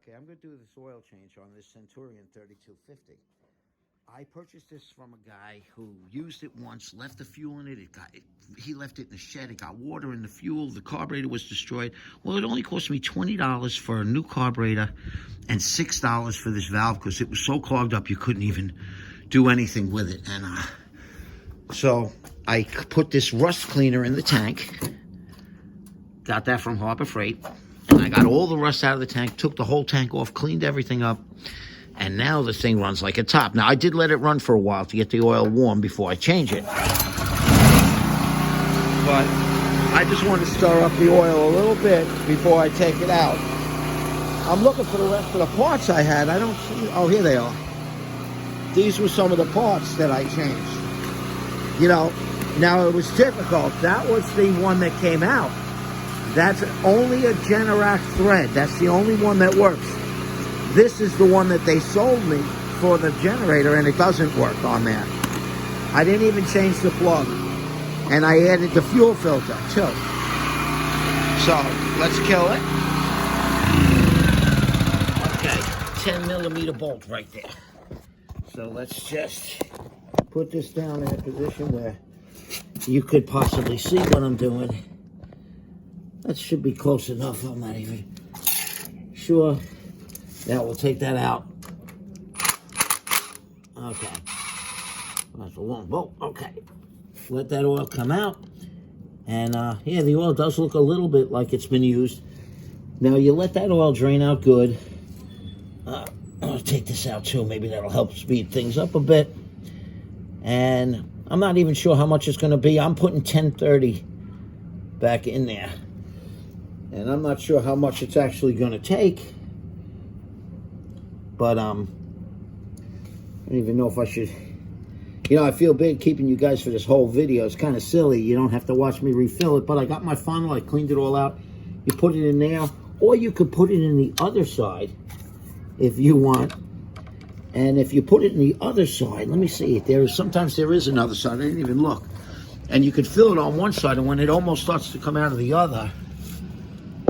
Okay, I'm going to do this oil change on this Centurion 3250. I purchased this from a guy who used it once, left the fuel in it. He left it in the shed. It got water in the fuel. The carburetor was destroyed. Well, it only cost me $20 for a new carburetor and $6 for this valve because it was so clogged up you couldn't even do anything with it. And so I put this rust cleaner in the tank. Got that from Harbor Freight. And I got all the rust out of the tank, took the whole tank off, cleaned everything up. And now the thing runs like a top. Now, I did let it run for a while to get the oil warm before I change it. But I just want to stir up the oil a little bit before I take it out. I'm looking for the rest of the parts I had. I don't see... Oh, here they are. These were some of the parts that I changed. You know, now it was difficult. That was the one that came out. That's only a Generac thread. That's the only one that works. This is the one that they sold me for the generator, and it doesn't work on there. I didn't even change the plug. And I added the fuel filter, too. So, let's kill it. Okay, 10 millimeter bolt right there. So let's just put this down in a position where you could possibly see what I'm doing. That should be close enough. I'm not even sure. Now we'll take that out. Okay. That's a long bolt. Okay. Let that oil come out. And yeah, the oil does look a little bit like it's been used. Now you let that oil drain out good. I'll take this out too. Maybe that'll help speed things up a bit. And I'm not even sure how much it's going to be. I'm putting 1030 back in there. And I'm not sure how much it's actually going to take. But, I don't even know if I should... You know, I feel bad keeping you guys for this whole video. It's kind of silly. You don't have to watch me refill it. But I got my funnel. I cleaned it all out. You put it in there. Or you could put it in the other side if you want. And if you put it in the other side, let me see. Sometimes there is another side. I didn't even look. And you could fill it on one side. And when it almost starts to come out of the other...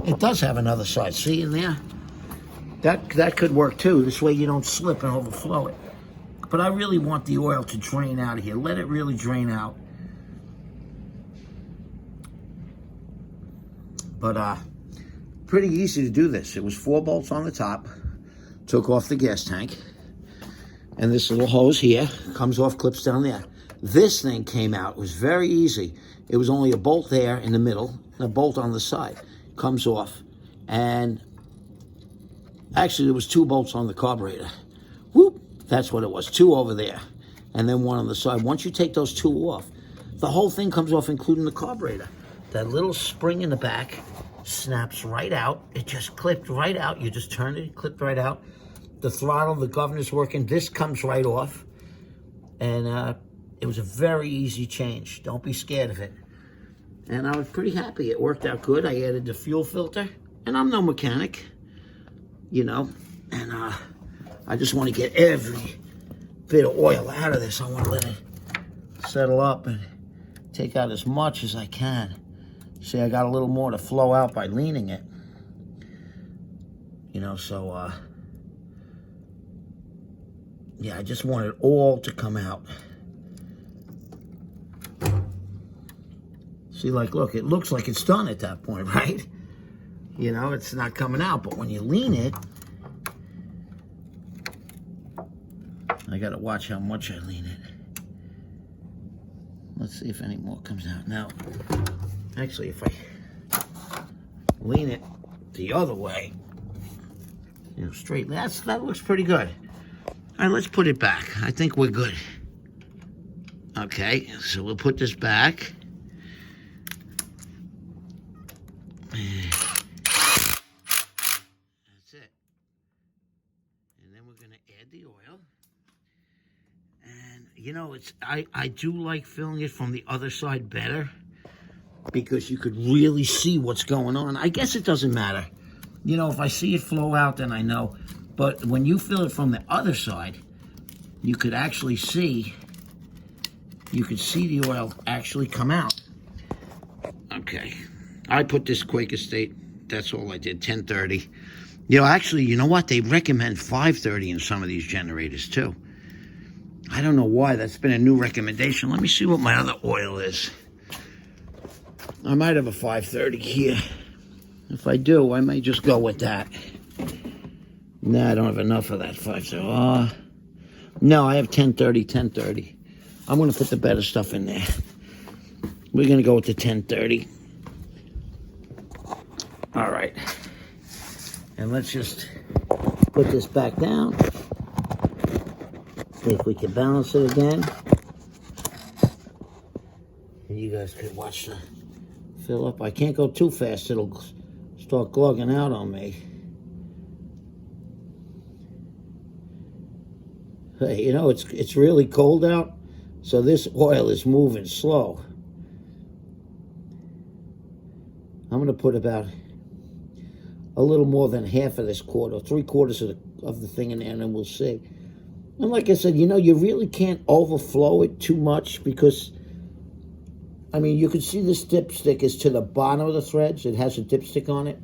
It does have another side. See in there? That could work too. This way you don't slip and overflow it. But I really want the oil to drain out of here. Let it really drain out. But pretty easy to do this. It was 4 bolts on the top. Took off the gas tank. And this little hose here comes off, clips down there. This thing came out. It was very easy. It was only a bolt there in the middle and a bolt on the side. Comes off. And actually there was 2 bolts on the carburetor. Whoop, that's what it was. 2 over there and then 1 on the side. Once you take those 2 off, the whole thing comes off, including the carburetor. That little spring in the back snaps right out. It just clipped right out. You just turned it, it clipped right out. The throttle, the governor's working. This comes right off. And it was a very easy change. Don't be scared of it. And I was pretty happy. It worked out good. I added the fuel filter. And I'm no mechanic, you know. And I just want to get every bit of oil out of this. I want to let it settle up and take out as much as I can. See, I got a little more to flow out by leaning it. You know, so, yeah, I just want it all to come out. See, like, look, it looks like it's done at that point, right? You know, it's not coming out, but when you lean it, I got to watch how much I lean it. Let's see if any more comes out. Now, actually, if I lean it the other way, you know, straight, that looks pretty good. All right, let's put it back. I think we're good. Okay, so we'll put this back. That's it. And then we're going to add the oil. And, you know, I do like filling it from the other side better because you could really see what's going on. I guess it doesn't matter. You know, if I see it flow out, then I know. But when you fill it from the other side, you could actually see, the oil actually come out. Okay. I put this Quaker State, that's all I did, 1030. You know, actually, you know what? They recommend 530 in some of these generators, too. I don't know why. That's been a new recommendation. Let me see what my other oil is. I might have a 530 here. If I do, I may just go with that. No, I don't have enough of that 530. No, I have 1030. I'm going to put the better stuff in there. We're going to go with the 1030. All right. And let's just put this back down. See if we can balance it again. And you guys could watch the fill up. I can't go too fast. It'll start clogging out on me. Hey, you know, it's really cold out, so this oil is moving slow. I'm going to put about a little more than half of this quart, or 3/4 of the thing in there, and then we'll see. And like I said, you know, you really can't overflow it too much because, I mean, you can see this dipstick is to the bottom of the threads. It has a dipstick on it.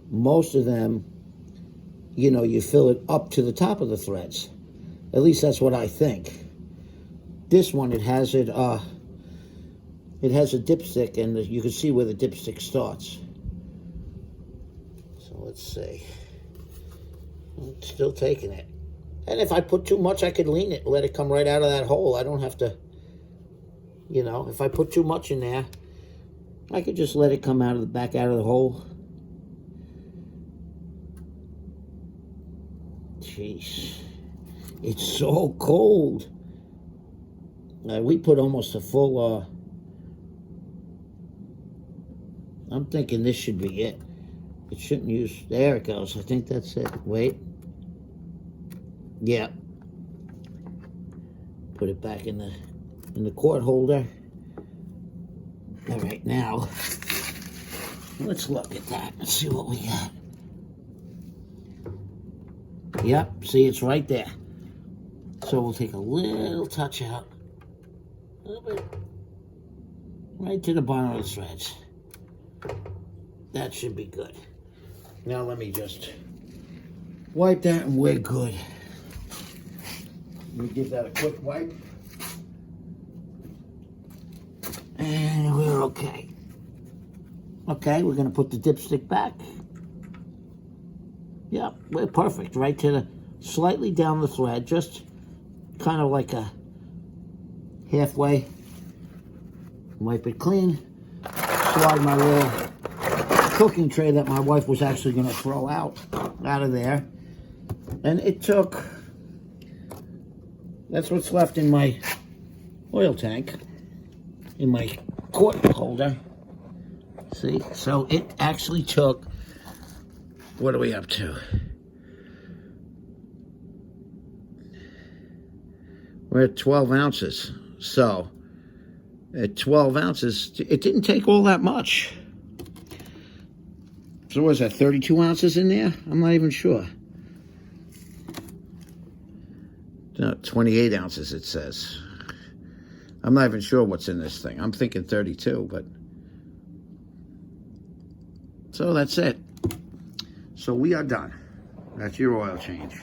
Most of them, you know, you fill it up to the top of the threads. At least that's what I think. This one, it has a dipstick, and you can see where the dipstick starts. So let's see. I'm still taking it. And if I put too much, I could lean it, let it come right out of that hole. I don't have to, you know, if I put too much in there, I could just let it come out of the back out of the hole. Jeez. It's so cold. We put almost a full, I'm thinking this should be it. It shouldn't use, there it goes. I think that's it. Wait. Yeah. Put it back in the quart holder. All right, now, let's look at that. Let's see what we got. Yep, see, it's right there. So we'll take a little touch out. A little bit. Right to the bottom of the threads. That should be good. Now let me just wipe that and we're good. Let me give that a quick wipe. And we're okay. Okay, we're going to put the dipstick back. Yep, we're perfect. Right to the, slightly down the thread, just kind of like a halfway. Wipe it clean. Slide my little cooking tray that my wife was actually going to throw out of there. And it took, that's what's left in my oil tank, in my quart holder. See, so it actually took, what are we up to? We're at 12 ounces. So at 12 ounces, it didn't take all that much. So what was that, 32 ounces in there? I'm not even sure. No, 28 ounces it says. I'm not even sure what's in this thing. I'm thinking 32, but... So that's it. So we are done. That's your oil change.